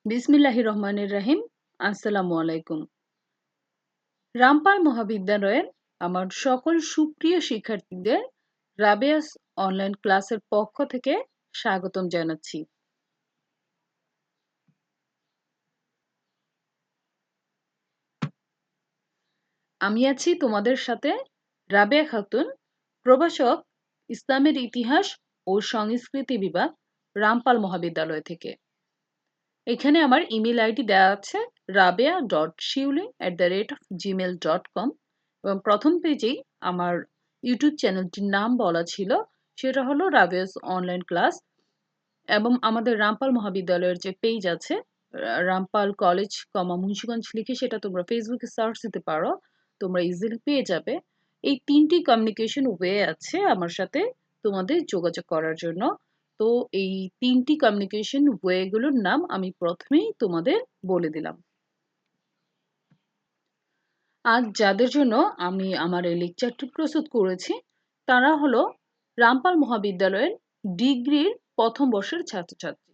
বিসমিল্লাহির রহমানির রহিম। আসসালামু আলাইকুম। রামপাল মহাবিদ্যালয়ের আমার সকল সুপ্রিয় শিক্ষার্থীদের রাবেয়াস অনলাইন ক্লাসের পক্ষ থেকে স্বাগতম জানাচ্ছি। আমি আছি তোমাদের সাথে রাবেয়া খাতুন, প্রভাষক, ইসলামের ইতিহাস ও সংস্কৃতি বিভাগ, রামপাল মহাবিদ্যালয় থেকে। এখানে আমার ইমেল আইডি দেওয়া আছে rabia.shiuli@gmail.com এবং প্রথম পেজেই আমার ইউটিউব চ্যানেলটির নাম বলা ছিল, সেটা হলো রাবেয়াস অনলাইন ক্লাস। এবং আমাদের রামপাল মহাবিদ্যালয়ের যে পেজ আছে, রামপাল কলেজ মুন্সিগঞ্জ লিখে সেটা তোমরা ফেসবুকে সার্চ দিতে পারো, তোমরা ইজিলি পেয়ে যাবে। এই 3টি কমিউনিকেশন ওয়ে আছে আমার সাথে তোমাদের যোগাযোগ করার জন্য। তো এই 3টি কমিউনিকেশন ওয়েগুলোর নাম আমি প্রথমেই তোমাদের বলে দিলাম। আজ যাদের জন্য আমি আমার এই লেকচারটি প্রস্তুত করেছি তারা হলো রামপাল মহাবিদ্যালয়ের ডিগ্রির প্রথম বর্ষের ছাত্রছাত্রী।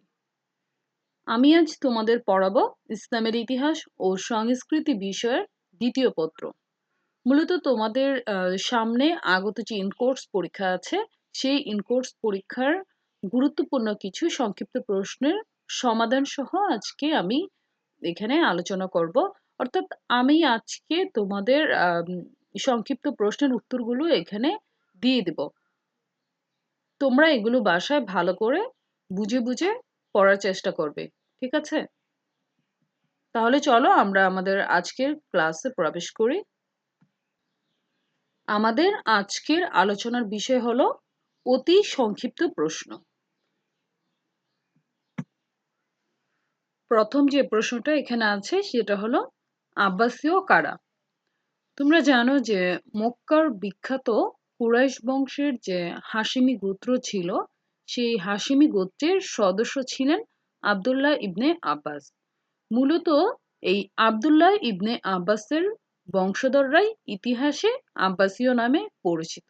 আমি আজ তোমাদের পড়াবো ইসলামের ইতিহাস ও সংস্কৃতি বিষয়ের দ্বিতীয় পত্র। মূলত তোমাদের সামনে আগত যে ইনকোর্স পরীক্ষা আছে, সেই ইনকোর্স পরীক্ষার গুরুত্বপূর্ণ কিছু সংক্ষিপ্ত প্রশ্নের সমাধান সহ আজকে আমি এখানে আলোচনা করব। অর্থাৎ আমি আজকে তোমাদের সংক্ষিপ্ত প্রশ্নের উত্তরগুলো এখানে দিয়ে দেব। তোমরা এগুলো বাসায় ভালো করে বুঝে বুঝে পড়ার চেষ্টা করবে, ঠিক আছে? তাহলে চলো আমরা আমাদের আজকের ক্লাসে প্রবেশ করি। আমাদের আজকের আলোচনার বিষয় হলো অতি সংক্ষিপ্ত প্রশ্ন। প্রথম যে প্রশ্নটা এখানে আছে সেটা হলো আব্বাসীয় কারা? তোমরা জানো যে মক্কার বিখ্যাত কুরাইশ বংশের যে হাশিমি গোত্র ছিল, সেই হাশিমি গোত্রের সদস্য ছিলেন আব্দুল্লাহ ইবনে আব্বাস। মূলত এই আব্দুল্লাহ ইবনে আব্বাসের বংশধররাই ইতিহাসে আব্বাসীয় নামে পরিচিত।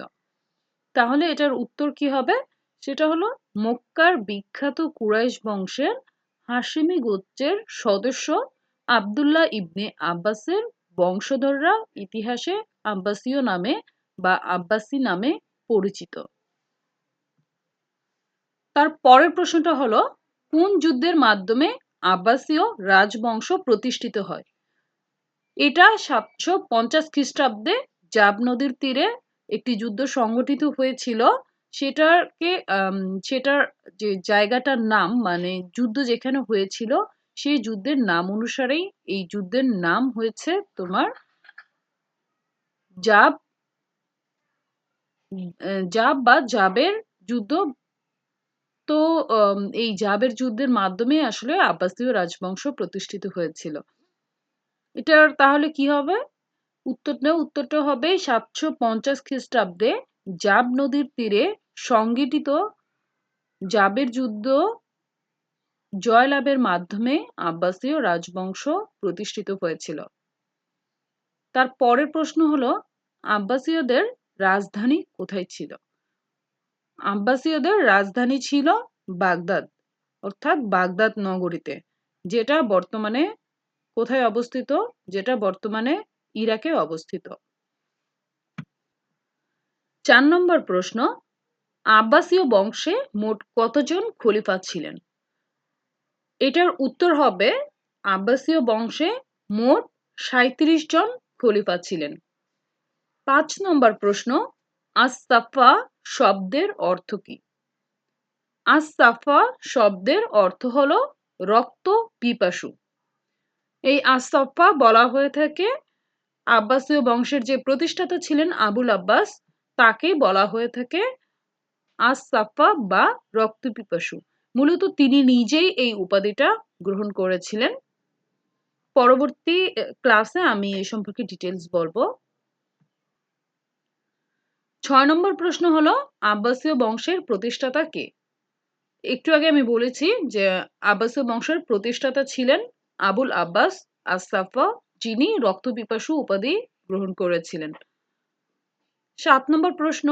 তাহলে এটার উত্তর কি হবে? সেটা হলো মক্কার বিখ্যাত কুরাইশ বংশের হাশিমি গোত্রের সদস্য আব্দুল্লাহ ইবনে আব্বাসের বংশধররা ইতিহাসে আব্বাসীয় নামে বা আব্বাসী নামে পরিচিত। তার পরের প্রশ্নটা হলো কোন যুদ্ধের মাধ্যমে আব্বাসীয় রাজবংশ প্রতিষ্ঠিত হয়? এটা 750 খ্রিস্টাব্দে জাব নদীর তীরে একটি যুদ্ধ সংগঠিত হয়েছিল। সেটাকে সেটার যে জায়গাটার নাম, মানে যুদ্ধ যেখানে হয়েছিল সেই যুদ্ধের নাম অনুসারেই এই যুদ্ধের নাম হয়েছে তোমার জাব জাব বা জাবের যুদ্ধ। তো এই জাবের যুদ্ধের মাধ্যমে আসলে আব্বাসীয় রাজবংশ প্রতিষ্ঠিত হয়েছিল। এটার তাহলে কি হবে? উত্তরটা হবে 750 খ্রিস্টাব্দে জাব নদীর তীরে সংগঠিত জাবের যুদ্ধ জয়লাভের মাধ্যমে আব্বাসীয় রাজবংশ প্রতিষ্ঠিত হয়েছিল। তার পরের প্রশ্ন হলো আব্বাসীয়দের রাজধানী কোথায় ছিল? আব্বাসীয়দের রাজধানী ছিল বাগদাদ, অর্থাৎ বাগদাদ নগরীতে, যেটা বর্তমানে কোথায় অবস্থিত? যেটা বর্তমানে ইরাকে অবস্থিত। 4 নম্বর প্রশ্ন, আব্বাসীয় বংশে মোট কতজন খলিফা ছিলেন? এটার উত্তর হবে আব্বাসীয় বংশে মোট 37 জন খলিফা ছিলেন। 5 নম্বর প্রশ্ন, আস-সাফা শব্দের অর্থ কি? আস-সাফা শব্দের অর্থ হলো রক্ত পিপাসু। এই আস-সাফা বলা হয়ে থাকে আব্বাসীয় বংশের যে প্রতিষ্ঠাতা ছিলেন আবুল আব্বাস, তাকে বলা হয়ে থাকে আস-সাফা বা রক্তপিপাসু। মূলত তিনি নিজেই এই উপাধিটা গ্রহণ করেছিলেন। পরবর্তী ক্লাসে আমি এ সম্পর্কে ডিটেলস বলবো। 6 নম্বর প্রশ্ন হলো আব্বাসীয় বংশের প্রতিষ্ঠাতা কে? একটু আগে আমি বলেছি যে আব্বাসীয় বংশের প্রতিষ্ঠাতা ছিলেন আবুল আব্বাস আস-সাফা, যিনি রক্তপিপাসু উপাধি গ্রহণ করেছিলেন। 7 নম্বর প্রশ্ন,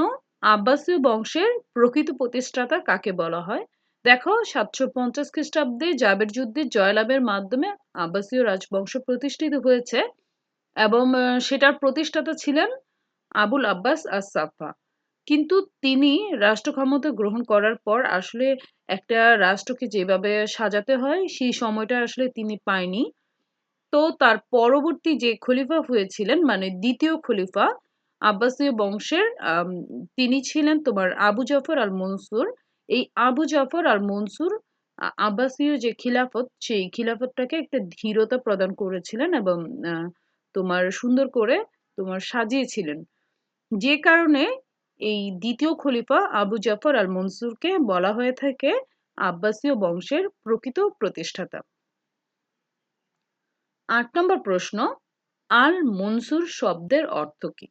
আব্বাসীয় বংশের প্রকৃত প্রতিষ্ঠাতা কাকে বলা হয়? দেখো 750 খ্রিস্টাব্দে জাবের যুদ্ধে জয়লাভের মাধ্যমে আব্বাসীয় রাজবংশ প্রতিষ্ঠিত হয়েছে এবং সেটার প্রতিষ্ঠাতা ছিলেন আবুল আব্বাস আস-সাফা। কিন্তু তিনি রাষ্ট্র ক্ষমতা গ্রহণ করার পর আসলে একটা রাষ্ট্রকে যেভাবে সাজাতে হয় সেই সময়টা আসলে তিনি পায়নি। তো তার পরবর্তী যে খলিফা হয়েছিলেন মানে দ্বিতীয় খলিফা আব্বাসীয় বংশের তিনি ছিলেন তোমার আবু জাফর আল মনসুর। এই আবু জাফর আল মনসুর আব্বাসীয় যে খিলাফত সেই খিলাফতটাকে একটা ধীরতা প্রদান করেছিলেন এবং তোমার সুন্দর করে তোমার সাজিয়েছিলেন, যে কারণে এই দ্বিতীয় খলিফা আবু জাফর আল মনসুরকে বলা হয়ে থাকে আব্বাসীয় বংশের প্রকৃত প্রতিষ্ঠাতা। ৮ নম্বর প্রশ্ন, আল মনসুর শব্দের অর্থ কি?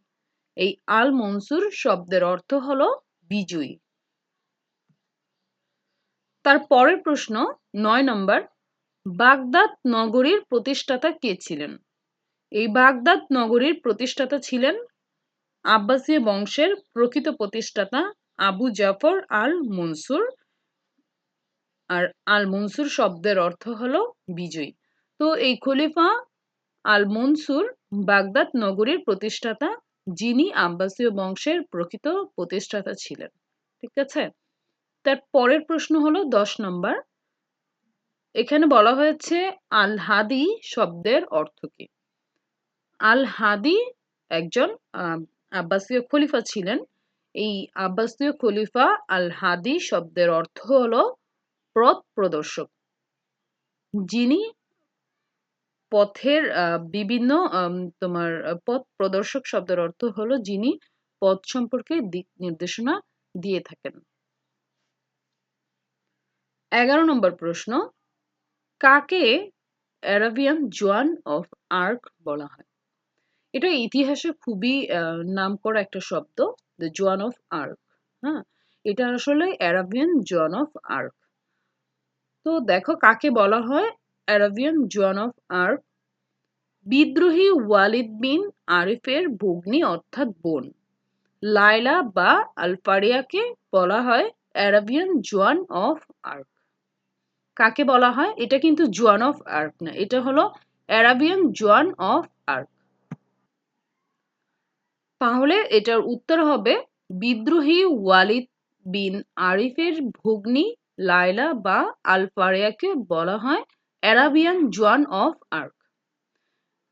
এই আল মনসুর শব্দের অর্থ হলো বিজয়ী। তার পরের প্রশ্ন ৯ নম্বর, বাগদাদ নগরীর প্রতিষ্ঠাতা কে ছিলেন? এই বাগদাদ নগরীর প্রতিষ্ঠাতা ছিলেন আব্বাসীয় বংশের প্রকৃত প্রতিষ্ঠাতা আবু জাফর আল মনসুর। আর আল মনসুর শব্দের অর্থ হলো বিজয়ী। তো এই খলিফা আল মনসুর বাগদাদ নগরীর প্রতিষ্ঠাতা, যিনি আব্বাসীয় বংশের প্রকৃত প্রতিষ্ঠাতা ছিলেন। ঠিক আছে, তার পরের প্রশ্ন হলো ১০ নম্বর। এখানে বলা হয়েছে আল হাদি শব্দের অর্থ কি? আল হাদি একজন আব্বাসীয় খলিফা ছিলেন। এই আব্বাসীয় খলিফা আল হাদি শব্দের অর্থ হলো পথ প্রদর্শক, যিনি পথের বিভিন্ন তোমার পথ প্রদর্শক শব্দের অর্থ হলো যিনি পথ সম্পর্কে দিক নির্দেশনা দিয়ে থাকেন। ১১ নম্বর প্রশ্ন, কাকে অ্যারাবিয়ান জোয়ান অফ আর্ক বলা হয়? এটা ইতিহাসে খুবই নামকরা একটা শব্দ, দ্য জোয়ান অফ আর্ক। হ্যাঁ, এটা আসলে অ্যারাবিয়ান জোয়ান অফ আর্ক। তো দেখো কাকে বলা হয় অ্যারাবিয়ান জোয়ান অফ আর্ক। বিদ্রোহী ওয়ালিদ বিন আরিফের ভগ্নী অর্থাৎ বোন লায়লা বা আলফারিয়াকে বলা হয় অ্যারাবিয়ান জোয়ান অফ আর্ক। কাকে বলা হয়? এটা কিন্তু জোয়ান অফ আর্ক না, এটা হলো অ্যারাবিয়ান জোয়ান অফ আর্ক। তাহলে এটার উত্তর হবে বিদ্রোহী ওয়ালিদ বিন আরিফের ভগ্নী লায়লা বা আলফারিয়াকে বলা হয় অ্যারাবিয়ান জোয়ান অফ আর্ক।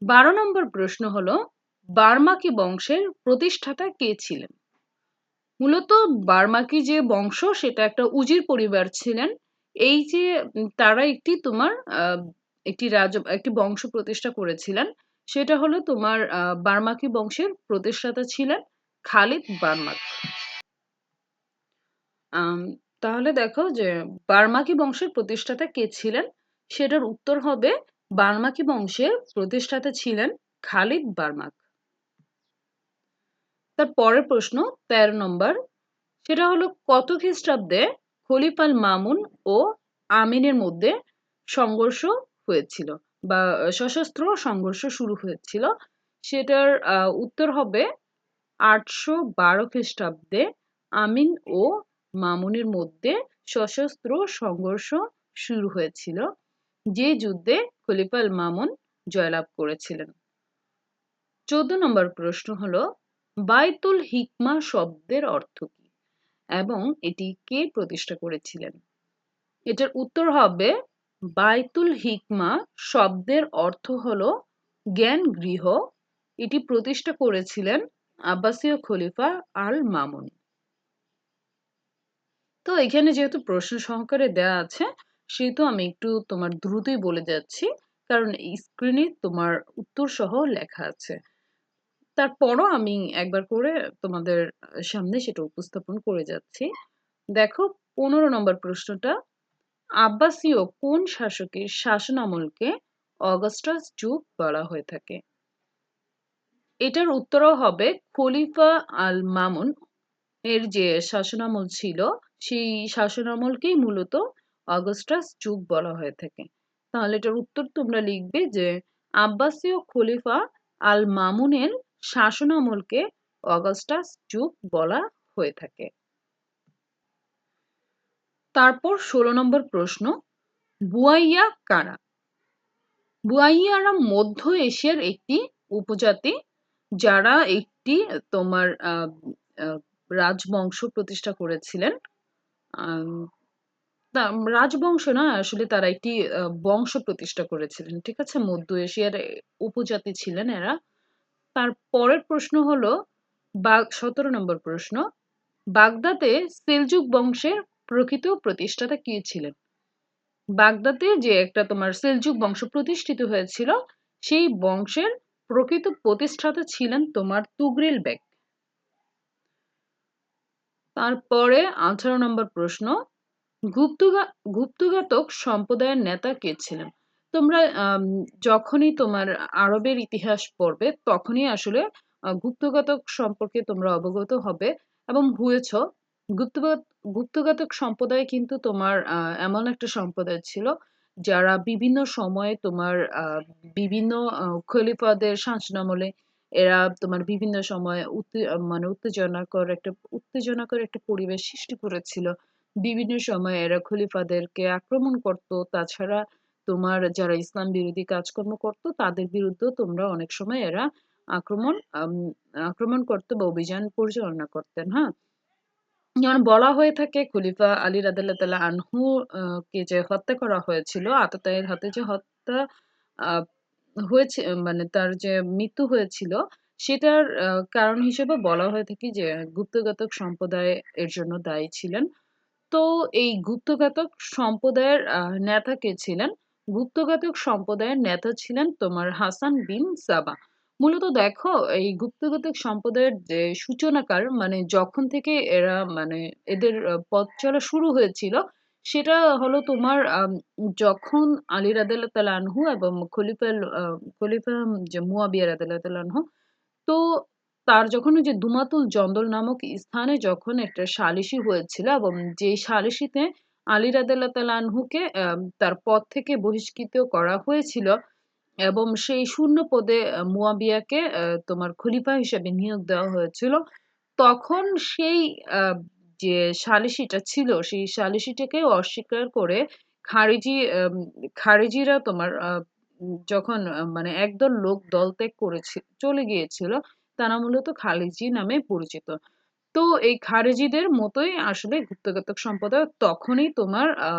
১২ নম্বর প্রশ্ন হলো বার্মাকি বংশের প্রতিষ্ঠাতা কে ছিলেন? মূলত বার্মাকি যে বংশ সেটা একটা উজির পরিবার ছিলেন। এই যে তারা একটি তোমার একটি বংশ প্রতিষ্ঠা করেছিলেন, সেটা হলো তোমার বার্মাকি বংশের প্রতিষ্ঠাতা ছিলেন খালিদ বার্মাক। আম, তাহলে দেখো যে বার্মাকি বংশের প্রতিষ্ঠাতা কে ছিলেন, সেটার উত্তর হবে বার্মাকি বংশের প্রতিষ্ঠাতা ছিলেন খালিদ বার্মাক। তার পরের প্রশ্ন ১৩ নম্বর, সেটা হলো কত খ্রিস্টাব্দে খলিফা মামুন ও আমিনের মধ্যে সংঘর্ষ হয়েছিল বা সশস্ত্র সংঘর্ষ শুরু হয়েছিল? সেটার উত্তর হবে ৮১২ খ্রিস্টাব্দে আমিন ও মামুনের মধ্যে সশস্ত্র সংঘর্ষ শুরু হয়েছিল, যে যুদ্ধে খলিফা মামুন জয়লাভ করেছিলেন। ১৪ নম্বর প্রশ্ন হলো বায়তুল হিকমা শব্দের অর্থ কি এবং এটি কে প্রতিষ্ঠা করেছিলেন? এটার উত্তর হবে বায়তুল হিকমা শব্দের অর্থ হলো জ্ঞান গৃহ। এটি প্রতিষ্ঠা করেছিলেন আব্বাসীয় খলিফা আল মামুন। তো এখানে যেহেতু প্রশ্ন সহকারে দেয়া আছে সেহেতু আমি একটু তোমার দ্রুতই বলে যাচ্ছি, কারণ স্ক্রিনে তোমার উত্তর সহ লেখা আছে। তারপরও আমি একবার করে তোমাদের সামনে সেটা উপস্থাপন করে যাচ্ছি। দেখো ১৫ নম্বর প্রশ্নটা, আব্বাসীয় কোন শাসকের শাসনামলকে অগাস্টাস যুগ বলা হয়ে থাকে? এটার উত্তরও হবে খলিফা আল মামুন এর যে শাসনামল ছিল সেই শাসনামলকেই মূলত অগাস্টাস যুগ বলা হয়ে থাকে। তাহলে এটার উত্তর তোমরা লিখবে যে আব্বাসীয় খলিফা আল মামুনের শাসনামলকে অগাস্টাস যুগ বলা হয়ে থাকে। তারপর ১৬ নম্বর প্রশ্ন, বুয়াইয়া কারা? বুয়াইয়ারা মধ্য এশিয়ার একটি উপজাতি, যারা একটি তোমার আহ, রাজবংশ প্রতিষ্ঠা করেছিলেন। আম, না, রাজবংশ না, আসলে তারা একটি বংশ প্রতিষ্ঠা করেছিলেন। ঠিক আছে, মধ্য এশিয়ার উপজাতি ছিলেন এরা। তার পরের প্রশ্ন হলো ১৭ নম্বর প্রশ্ন, বাগদাদে সেলজুক বংশের প্রকৃত প্রতিষ্ঠাতা কে ছিলেন? বাগদাদে যে একটা তোমার সেলজুক বংশ প্রতিষ্ঠিত হয়েছিল, সেই বংশের প্রকৃত প্রতিষ্ঠাতা ছিলেন তোমার তুগরিল বেগ। তারপরে ১৮ নম্বর প্রশ্ন, গুপ্তঘাতক সম্প্রদায়ের নেতা কে ছিলেন? তোমরা যখনই তোমার আরবের ইতিহাস পড়বে তখনই আসলে গুপ্তঘাতক সম্পর্কে তোমরা অবগত হবে এবং হয়েছ। গুপ্তঘাত গুপ্তঘাতক সম্প্রদায় কিন্তু তোমার এমন একটা সম্প্রদায় ছিল, যারা বিভিন্ন সময়ে তোমার বিভিন্ন খলিফাদের শাসনামলে এরা তোমার বিভিন্ন সময় মানে উত্তেজনাকর একটা পরিবেশ সৃষ্টি করেছিল। বিভিন্ন সময়ে এরা খলিফাদেরকে আক্রমণ করত। তাছাড়া তোমার যারা ইসলাম বিরোধী কাজকর্ম করত তাদের বিরুদ্ধেও তোমরা অনেক সময় এরা আক্রমণ আম আক্রমণ করত বা অভিযান পরিচালনা করতেন, হ্যাঁ? যেমন বলা হয়ে থাকে খলিফা আলী রাদিয়াল্লাহু তাআলা আনহু কে যে হত্যা করা হয়েছিল, আততায়ীর হাতে যে হত্যা আ হয়েছে, মানে তার যে মৃত্যু হয়েছিল, সেটার কারণ হিসেবে বলা হয়ে থাকে যে গুপ্তঘাতক সম্প্রদায় এর জন্য দায়ী ছিলেন। তো এই গুপ্তঘাতক সম্প্রদায়ের নেতা কে ছিলেন? গুপ্তঘাতক সম্প্রদায়ের নেতা ছিলেন তোমার হাসান বিন সাবা। মূলত দেখো, এই গুপ্তঘাতক সম্প্রদায়ের যে সূচনাকার, মানে যখন থেকে এরা মানে এদের পথ চলা শুরু হয়েছিল, সেটা হলো তোমার যখন আলী রাদিয়াল্লাহু তাআলা আনহু এবং খলিফা যে মুয়াবিয়া রাদিয়াল্লাহু তাআলা আনহু, তো তার যখন ওই যে দুমাতুল জন্দল নামক স্থানে যখন একটা সালিসি হয়েছিল এবং যেই সালিসিতে আলী রাদিয়াল্লাহু তাআলা আনহুকে তার পদ থেকে বহিষ্কৃত করা হয়েছিল এবং সেই শূন্য পদে মুয়াবিয়াকে তোমার খলিফা হিসেবে নিয়োগ দেওয়া হয়েছিল। তখন সেই আ যে সালিসিটা ছিল, সেই সালিসিটাকে অস্বীকার করে খারিজি খারিজিরা তোমার যখন মানে একদল লোক দলত্যাগ চলে গিয়েছিল, তারা মূলত খালিজি নামে পরিচিত। তো এই খারেজিদের মতোই আসলে গুপ্তঘাতক সম্প্রদায় তখনই তোমার আ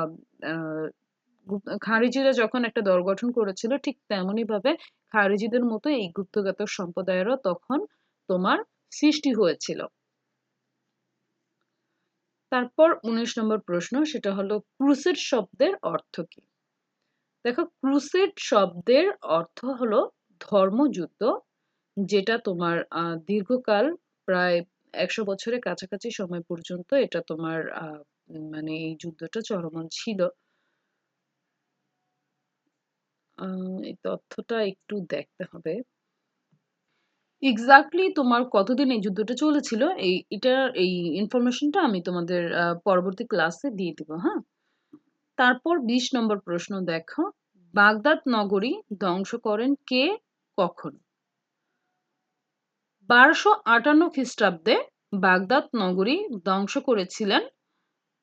খারিজিরা যখন একটা দল গঠন করেছিল, ঠিক তেমনি ভাবে খারিজিদের মতো এই গুপ্তঘাতক সম্প্রদায়েরও তখন তোমার সৃষ্টি হয়েছিল। তারপর ১৯ নম্বর প্রশ্ন, সেটা হলো ক্রুসেড শব্দের অর্থ কি? দেখো, ক্রুসেড শব্দের অর্থ হলো ধর্মযুদ্ধ, যেটা তোমার দীর্ঘকাল প্রায় ১০০ বছরের কাছাকাছি সময় পর্যন্ত এটা তোমার মানে এই যুদ্ধটা চলমান ছিল। এই তথ্যটা একটু দেখতে হবে। এক্সাক্টলি তোমার কতদিন এই যুদ্ধটা চলেছিল, এই ইনফরমেশনটা আমি তোমাদের পরবর্তী ক্লাসে দিয়ে দিব, হ্যাঁ? তারপর ২০ নম্বর প্রশ্ন দেখো, বাগদাদ নগরী ধ্বংস করেন কে, কখন? ১২৫৮ খ্রিস্টাব্দে বাগদাদ নগরী ধ্বংস করেছিলেন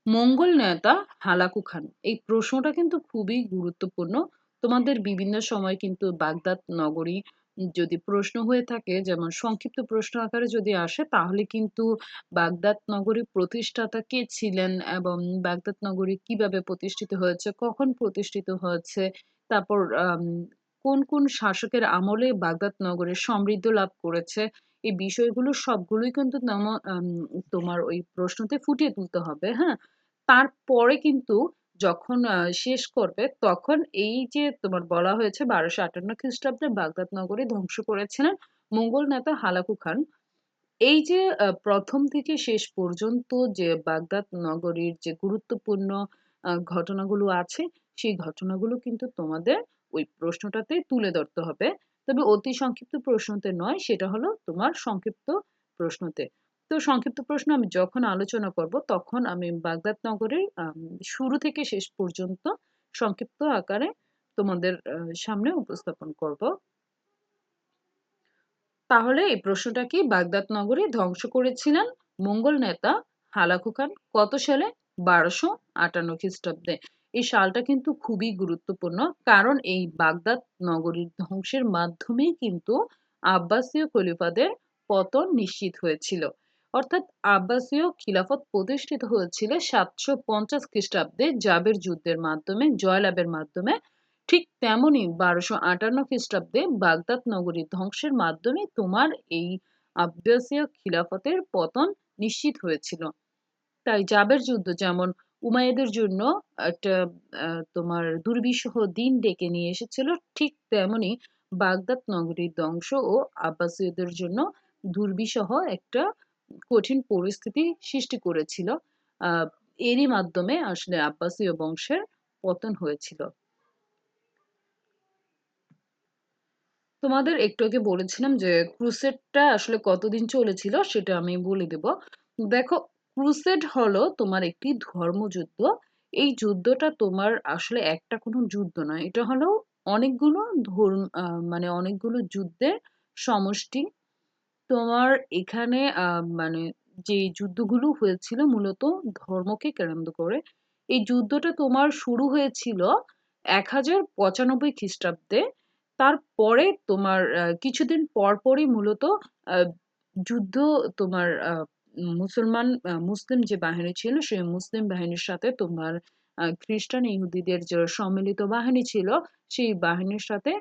মঙ্গোল নেতা হালাকু খান। এই প্রশ্নটা কিন্তু খুবই গুরুত্বপূর্ণ। তোমাদের বিভিন্ন সময় কিন্তু বাগদাদ নগরী যদি প্রশ্ন হয়ে থাকে, যেমন সংক্ষিপ্ত প্রশ্ন আকারে যদি আসে, তাহলে কিন্তু বাগদাদ নগরী প্রতিষ্ঠাতা কে ছিলেন এবং বাগদাদ নগরী কিভাবে প্রতিষ্ঠিত হয়েছে, কখন প্রতিষ্ঠিত হয়েছে, তারপর কোন কোন শাসকের আমলে বাগদাদ নগরী সমৃদ্ধ লাভ করেছে, এই বিষয়গুলো সবগুলোই কিন্তু তোমার ওই প্রশ্নতে ফুটিয়ে তুলতে হবে, হ্যাঁ? তারপরে কিন্তু যখন শেষ করবে, তখন এই যে তোমার বলা হয়েছে ১২৫৮ খ্রিস্টাব্দে বাগদাদ নগরী ধ্বংস করেছিলেন মুঘল নেতা হালাকু খান। এই যে ১ম থেকে শেষ পর্যন্ত যে বাগদাদ নগরীর যে গুরুত্বপূর্ণ ঘটনাগুলো আছে, সেই ঘটনাগুলো কিন্তু তোমাদের ওই প্রশ্নটাতে তুলে ধরতে হবে। তবে অতি সংক্ষিপ্ত প্রশ্নতে নয়, সেটা হলো তোমার সংক্ষিপ্ত প্রশ্নতে। তো সংক্ষিপ্ত প্রশ্ন আমি যখন আলোচনা করব, তখন আমি বাগদাদ নগরীর শুরু থেকে শেষ পর্যন্ত সংক্ষিপ্ত আকারে তোমাদের সামনে উপস্থাপন করব। তাহলে এই প্রশ্নটা কি, বাগদাদ নগরী ধ্বংস করেছিলেন মঙ্গোল নেতা হালাকু খান কত সালে? 1258 খ্রিস্টাব্দে। এই সালটা কিন্তু খুবই গুরুত্বপূর্ণ, কারণ এই বাগদাদ নগরীর ধ্বংসের মাধ্যমেই কিন্তু আব্বাসীয় খলিফাদের পতন নিশ্চিত হয়েছিল। অর্থাৎ আব্বাসীয় খিলাফত প্রতিষ্ঠিত হয়েছিল 750 খ্রিস্টাব্দে জাবের যুদ্ধের মাধ্যমে, জয়লাভের মাধ্যমে। ঠিক তেমনি 1258 খ্রিস্টাব্দে বাগদাদ নগরীর ধ্বংসের মাধ্যমে তোমার এই আব্বাসীয় খিলাফতের পতন নিশ্চিত হয়েছিল। তাই জাবের যুদ্ধ যেমন উমাইয়াদের জন্য একটা তোমার দুর্বিষহ দিন ডেকে নিয়ে এসেছিল, ঠিক তেমনি বাগদাদ নগরীর ধ্বংস ও আব্বাসীয়দের জন্য দুর্বিষহ একটা কঠিন পরিস্থিতি সৃষ্টি করেছিল। আহ, এরই মাধ্যমে আসলে আব্বাসীয় বংশের পতন হয়েছিল। তোমাদের একটু আগে বলেছিলাম যে ক্রুসেডটা আসলে কতদিন চলেছিল, সেটা আমি বলে দেব। দেখো, ক্রুসেড হলো তোমার একটি ধর্মযুদ্ধ। এই যুদ্ধটা তোমার আসলে একটা কোনো যুদ্ধ নয়, এটা হলো অনেকগুলো মানে অনেকগুলো যুদ্ধের সমষ্টি। তোমার এখানে মানে যে যুদ্ধগুলো হয়েছিল মূলত ধর্মকে কেন্দ্র করে। এই যুদ্ধটা তোমার শুরু হয়েছিল 1095 খ্রিস্টাব্দে। তারপরে তোমার কিছুদিন পরপরই মূলত আহ, যুদ্ধ তোমার মুসলিম যে বাহিনী ছিল সেই মুসলিম বাহিনীর সাথে তোমার খ্রিস্টান ইহুদিদের যে সম্মিলিত বাহিনী ছিল সেই বাহিনীর সাথে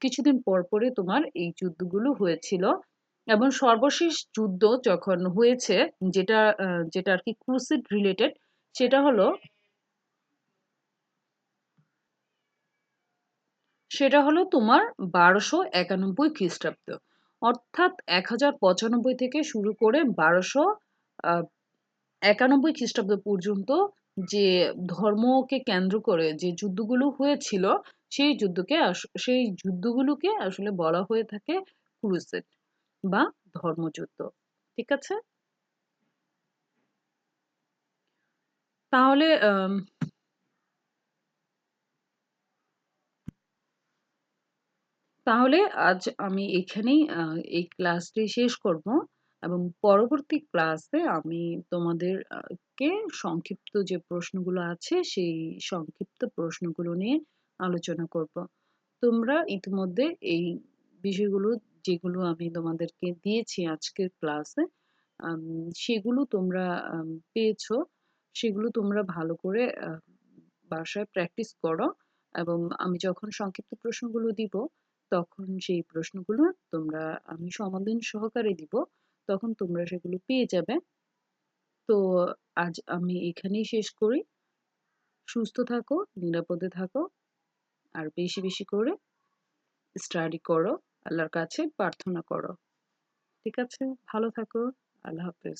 কিছুদিন পরপরই তোমার এই যুদ্ধগুলো হয়েছিল। এবং সর্বশেষ যুদ্ধ যখন হয়েছে, যেটা আর কি ক্রুসেড রিলেটেড, সেটা হলো সেটা হলো তোমার 1291 খ্রিস্টাব্দ। অর্থাৎ 1095 থেকে শুরু করে 1291 খ্রিস্টাব্দ পর্যন্ত যে ধর্মকে কেন্দ্র করে যে যুদ্ধগুলো হয়েছিল, সেই যুদ্ধগুলোকে আসলে বলা হয়ে থাকে ক্রুসেড বা ধর্মযুদ্ধ। ঠিক আছে? তাহলে তাহলে আজ আমি এখানেই এই ক্লাসটি শেষ করব, এবং পরবর্তী ক্লাসে আমি তোমাদের কে সংক্ষিপ্ত যে প্রশ্নগুলো আছে সেই সংক্ষিপ্ত প্রশ্নগুলো নিয়ে আলোচনা করব। তোমরা ইতিমধ্যে এই বিষয়গুলো, যেগুলো আমি তোমাদেরকে দিয়েছি আজকের ক্লাসে, সেগুলো তোমরা পেয়েছো। সেগুলো তোমরা ভালো করে বাসায় প্র্যাকটিস করো, এবং আমি যখন সংক্ষিপ্ত প্রশ্নগুলো দিব তখন সেই প্রশ্নগুলো আমি সমাধান সহকারে দিব, তখন তোমরা সেগুলো পেয়ে যাবে। তো আজ আমি এখানেই শেষ করি। সুস্থ থাকো, নিরাপদে থাকো, আর বেশি বেশি করে স্টাডি করো, আল্লাহর কাছে প্রার্থনা করো। ঠিক আছে? ভালো থাকো। আল্লাহ হাফেজ।